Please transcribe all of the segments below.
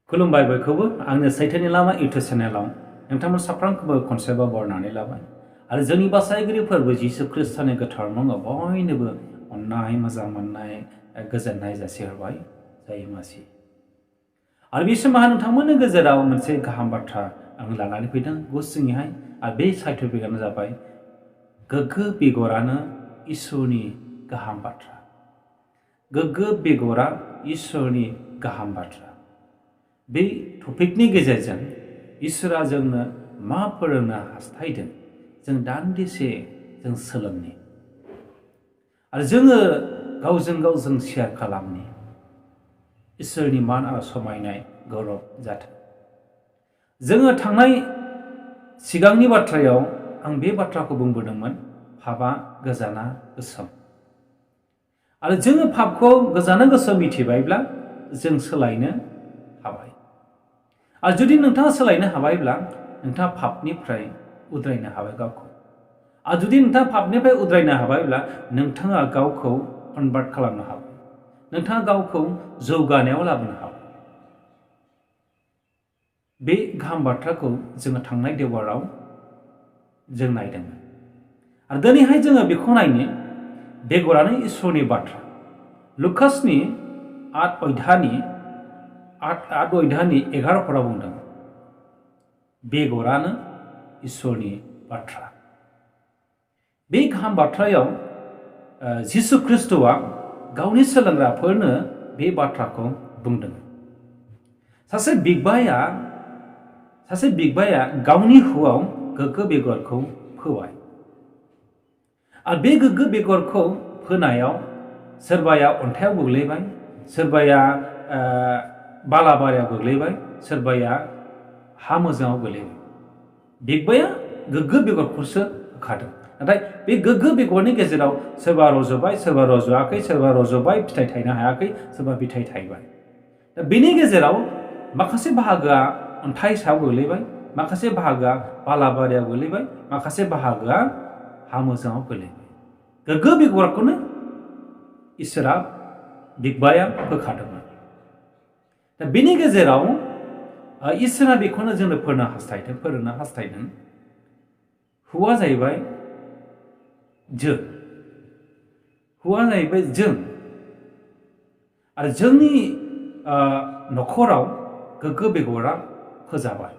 खुलुमबाय बयखौबो आंनि सैथोनि लामा इउटुब चेनेलाव नोंथांमोन साफ्रोमखौबो खनसेबा बरनानै लाबाय आरो जोंनि बासायगिरि फोरबो जिसु ख्रिस्टनि गोथार मुङाव बयनोबो अननाय मोजां मोननाय गोजोननाय जासिहरबाय जाय मासि आरो बे समाव नोंथांमोननि गेजेराव मोनसे गाहाम बाथ्रा आं लानानै फैदों गुसुङैहाय आरो बे साहित्य बिगानो जाबाय गोग्गो बेगरानो इसोरनि गाहाम बाथ्रा गोग्गो बेगरा इसोरनि गाहाम बाथ्रा बे टपिकनि गेजेरजों इसोरा जोंनो मा फोरोंनो हास्थायदों जों दान्दिसे जों सोलोंनि आरो जोङो गावजों गाव जों शेयार खालामनि इसोरनि मान आरो समायनाय गौरब जाथों जोङो थांनाय सिगांनि बाथ्रायाव आं बे बाथ्राखौ बुंबोदोंमोन पापआ गोजाना गोसोम आरो जोङो पापखौ गोजाना गोसोम मिथिबायब्ला जों सोलायनो हाबाय आरो जुदि नोंथाङा सोलायनो हाबायब्ला नोंथाङा पापनिफ्राय उद्रायनो हाबाय गावखौ आरो जुदि नोंथाङा पापनिफ्राय उद्रायनो हाबायब्ला नोंथाङा गावखौ कनभार्ट खालामनो हाबाय नोंथाङा गावखौ जौगानायाव लाबोनो हाबाय बे गाहाम बाथ्राखौ जोङो थांनाय देवबाराव जों नायदोंमोन आरो दिनैहाय जोङो बेखौ नायनो बेगरानो इसोरनि बाथ्रा लुकासनि 8 अध्यायनि 11 बुंदों बेगरानो इसोरनि बाथ्रा बे गाहाम बाथ्रायाव जिसु ख्रिस्टआ गावनि सोलोंग्राफोरनो बे बाथ्राखौ बुंदों सासे बिगबाया गावनि हुआव गोग्गो बेगरखौ फोबाय आरो बे गोग्गो बेगरखौ फोनायाव सोरबाया अन्थायाव गोग्लैबाय सोरबाया बालाबारियाव गोग्लैबाय सोरबाया हा मोजाङाव गोग्लैबाय बिगबाया गोग्गो बेगरखौसो होखादों नाथाय बे गोग्गो बेगरनि गेजेराव सोरबा रज'बाय सोरबा रज'आखै सोरबा रज'बाय फिथाइ थायनो हायाखै सोरबा फिथाइ थायबाय दा बेनि गेजेराव माखासे बाहागोआ अन्थाइ सायाव गोग्लैबाय माखासे बाहागोआ बालाबारियाव गोग्लैबाय माखासे बाहागोआ हा मोजाङाव गोग्लैबाय गोग्गो बेगरखौनो इसोरा बिगबाया होखादोंमोन दा बेनि गेजेराव इसोरा बेखौनो जोंनो फोरोंनो हास्थायदों हुआ जाहैबाय जों आरो जोंनि नखराव गोग्गो बेगरा फोजाबाय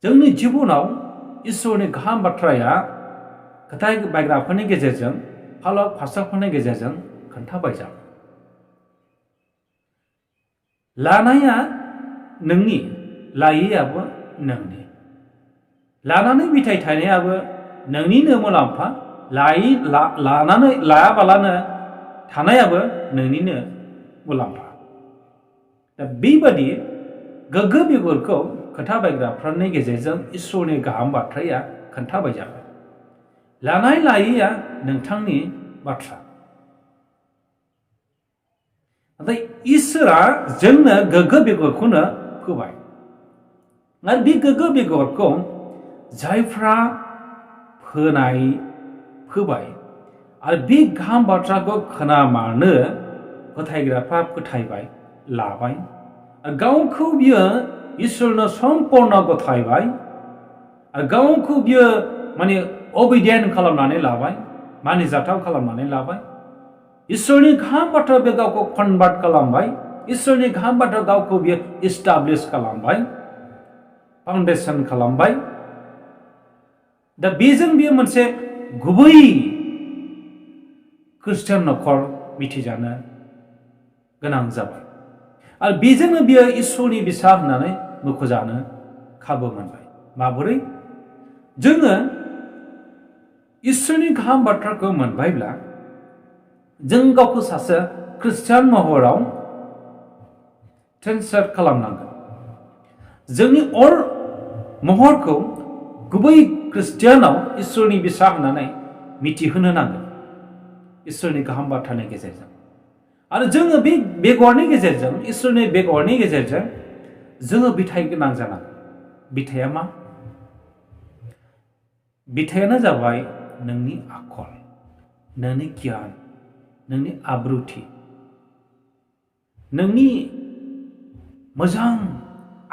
जोंनि जिबनाव इसोरनि गाहाम बाथ्राया खोथा बायग्राफोरनि गेजेरजों फालक फासकफोरनि गेजेरजों खोन्थाबाय जाबाय लानाया नोंनि लायैयाबो नोंनि लानानै फिथाइ थायनायाबो नोंनिनो मुलाम्फा लानानै लायाबालानो थानायाबो नोंनिनो मुलाम्फा दा बेबादि गोग्गो बेगरखौ खोथा बायग्राफोरनि गेजेरजों इसोरनि गाहाम बाथ्राया खोन्थाबाय जाबाय लानाय लायैया नोंथांनि बाथ्रा नाथाय इसोरा जोंनो गोग्गो बेगरखौनो फोबाय आरो बे गोग्गो बेगरखौ जायफ्रा फोबाय आरो बे गाहाम बाथ्राखौ खोनामारनो फोथायग्राफ्रा फोथायबाय लाबाय आरो गावखौ बियो इसोरनो सम्पूर्ण गथायबाय आरो गावखौ बियो माने अबिडियेन्ट खालामनानै लाबाय मानिजाथाव खालामनानै लाबाय इसोरनि गाहाम बाथ्रा बे गावखौ कनभार्ट खालामबाय इसोरनि गाहाम बाथ्रा गावखौ बियो इस्टाब्लिश खालामबाय फाउन्डेसन खालामबाय दा बेजों बियो मोनसे गुबै ख्रिस्टियान नखर मिथिजानो गोनां जाबाय आरो बेजोंनो बियो इसोरनि बिसा होननानै मुख'जानो खाबु मोनबाय माबोरै जोङो इसोरनि गाहाम बाथ्राखौ मोनबायब्ला जों गावखौ सासे ख्रिस्टियान महराव ट्रेन्सलेट खालामनांगोन जोंनि महरखौ गुबै ख्रिस्टियानाव इसोरनि बिसा होननानै मिथिहोनो नांगोन इसोरनि गाहाम बाथ्रानि गेजेरजों आरो जोङो बे बेगरनि गेजेरजों इसोरनि बेगरनि गेजेरजों जोङो बिथाइ गोनां जानांगोन बिथाइया मा बिथाइयानो जाबाय नोंनि आखल नोंनि गियान नोंनि आब्रुथि नोंनि मोजां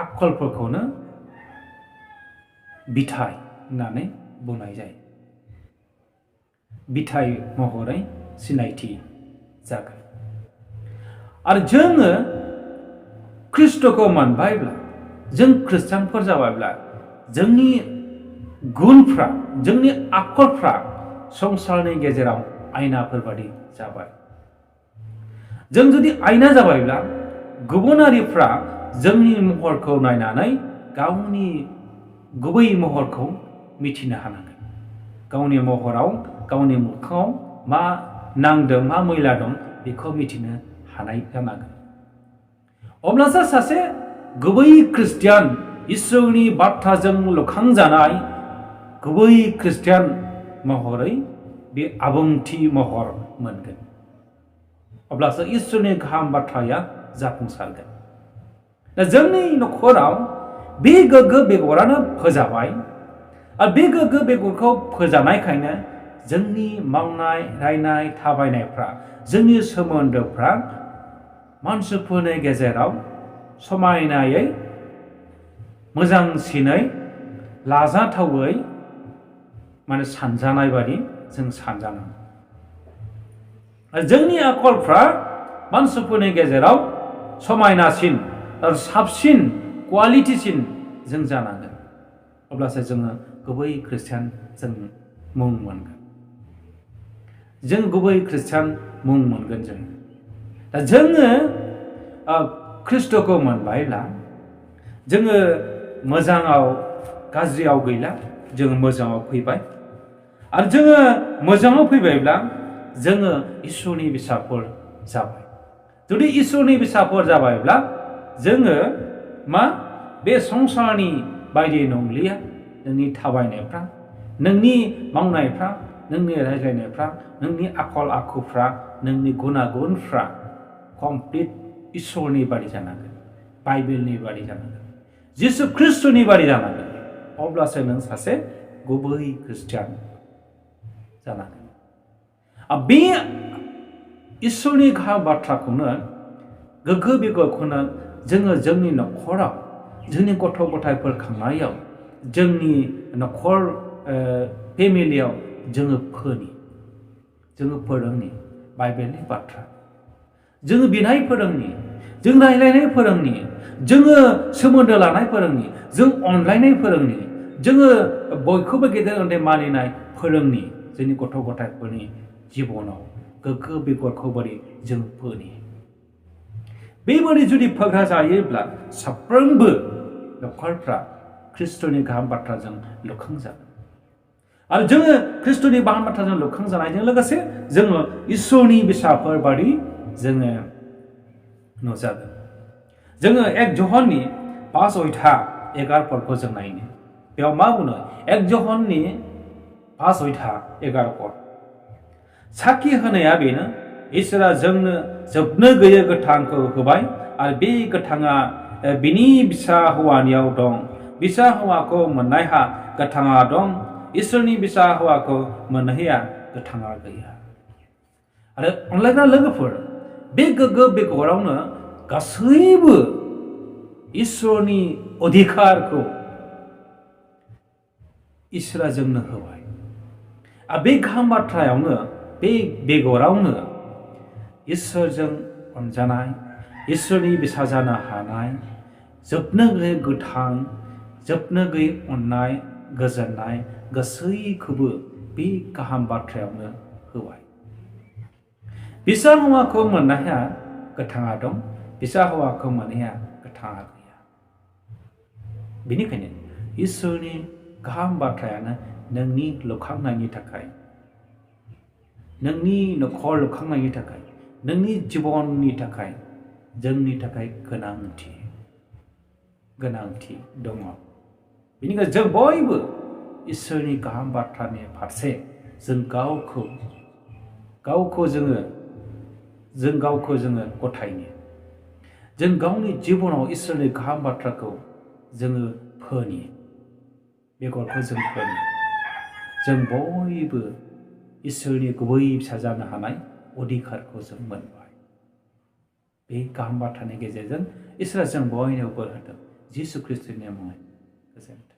आखलफोरखौनो बिथाइ होननानै बुंनाय जायो बिथाइ महरै सिनायथि जागोन आरो जोङो ख्रिस्ट'खौ मोनबायब्ला जों खृष्टानफोर जाबायब्ला जोंनि गुनफ्रा जोंनि आखलफ्रा संसारनि गेजेराव आयनाफोर बादि जाबाय जों जुदि आयना जाबायब्ला गुबुनारिफ्रा जोंनि महरखौ नायनानै गावनि गुबै महरखौ मिथिनो हानांगोन गावनि महराव गावनि मोखाङाव मा नांदों मा मैला दं बेखौ मिथिनो हानाय जानांगोन अब्लासो सासे गुबै ख्रिस्टियान इसोरनि बाथ्राजों लुखांजानाय गुबै ख्रिस्टियान महरै बे आबुंथि महर मोनगोन अब्लासो इसोरनि गाहाम बाथ्राया जाफुंसारगोन दा जोंनि नखराव बे गोग्गो बेगरानो फोजाबाय आरो बे गोग्गो बेगरखौ फोजानायखायनो जोंनि मावनाय रायनाय थाबायनायफ्रा जोंनि सोमोन्दोफ्रा मानसिफोरनि गेजेराव समायनायै मोजांसिनै लाजाथावै माने सानजानाय बादि जों सानजानांगौ जोंनि आखलफ्रा मानसिफोरनि गेजेराव समायनासिन आरो साबसिन क्वालिटिसिन जों जानांगोन अब्लासो जोङो गुबै ख्रिस्टियान जों मुं मोनगोन जों गुबै ख्रिस्टियान मुं मोनगोन जों दा जोङो ख्रिस्ट'खौ मोनबायब्ला जोङो मोजाङाव गाज्रियाव गैला जोङो मोजाङाव फैबाय आरो जोङो मोजाङाव फैबायब्ला जोङो इसोरनि फिसाफोर जाबाय जुदि इसोरनि फिसाफोर जाबायब्ला जोङो मा बे संसारनि बायदि नंलिया नोंनि थाबायनायफ्रा नोंनि मावनायफ्रा नोंनि रायज्लायनायफ्रा नोंनि आखल आखुफ्रा नोंनि गुनागुनफ्रा कमप्लिट इसोरनि बादि जानांगोन बाइबेलनि बादि जानांगोन जिसु ख्रिस्ट'नि बादि जानांगोन अब्लासो नों सासे गुबै ख्रिस्टियान जानांगोन बे इसोरनि गाहाम बाथ्राखौनो गोग्गो बेगरखौनो जोङो जोंनि नखराव जोंनि गथ' गथायफोर खांनायाव जोंनि नखर फेमिलियाव जोङो फोरोंनि बाइबेलनि बाथ्रा जोङो बिनाय फोरोंनि जों रायज्लायनाय फोरोंनि जोङो सोमोन्दो लानाय फोरोंनि जों अनलायनाय फोरोंनि जोङो बयखौबो गेदेर उन्दै मानिनाय फोरोंनि जोंनि गथ' गथायफोरनि जिबनाव गोग्गो बेगरखौ बोरै जों फोनि बेबादि जुदि फोग्रा जायोब्ला साफ्रोमबो नखरफ्रा ख्रिस्ट'नि गाहाम बाथ्राजों लुखांजागोन आरो जोङो ख्रिस्ट'नि गाहाम बाथ्राजों लुखांजानायजों लोगोसे जोङो इसोरनि फिसाफोर बादि जोङो नुजागोन जोङो 1 जहननि 5:11 जों नायनो बेयाव मा बुङो 1 जहननि 5:11 साखि होनाया बेनो इसोरा जोंनो जोबनो गैयै गोथांखौ होबाय आरो बे गोथाङा बिनि बिसा हौवानियाव दं बिसा हौवाखौ मोननायहा गोथाङा दं इसोरनि बिसा हौवाखौ मोनहैया गोथाङा गैया आरो अनलायग्रा लोगोफोर बे गोग्गो बेगरावनो गासैबो इसोरनि अधिकारखौ इसोरा जोंनो होबाय आरो बे गाहाम बाथ्रायावनो बे बेगरावनो इसोरजों अनजानाय इसोरनि बिसा जानो हानाय जोबनो गैयै गोथां जोबनो गैयै अननाय गोजोननाय गासैखौबो बे गाहाम बाथ्रायावनो होबाय बिसा हौवाखौ मोननाया गोथाङा दं बिसा हौवाखौ मोननाया गोथाङा गैया बेनिखायनो इसोरनि गाहाम बाथ्रायानो नोंनि लुखांनायनि थाखाय नोंनि नखर लुखांनायनि थाखाय नोंनि जिबननि थाखाय जोंनि थाखाय गोनांथि दङ बेनिखायनो जों बयबो इसोरनि गाहाम बाथ्रानि फारसे जों गावखौ जोङो गथायनो जों गावनि जिबनाव इसोरनि गाहाम बाथ्राखौ जोङो फोनि बेगरखौ जों फोनि जों बयबो इसोरनि गुबै फिसा जानो हानाय अधिकारखौ जों मोनबाय बे गाहाम बाथ्रानि गेजेरजों इसोरा जों बयनोबो बोर होथों जिसु ख्रिस्टनि मुङै गोजोन्थों।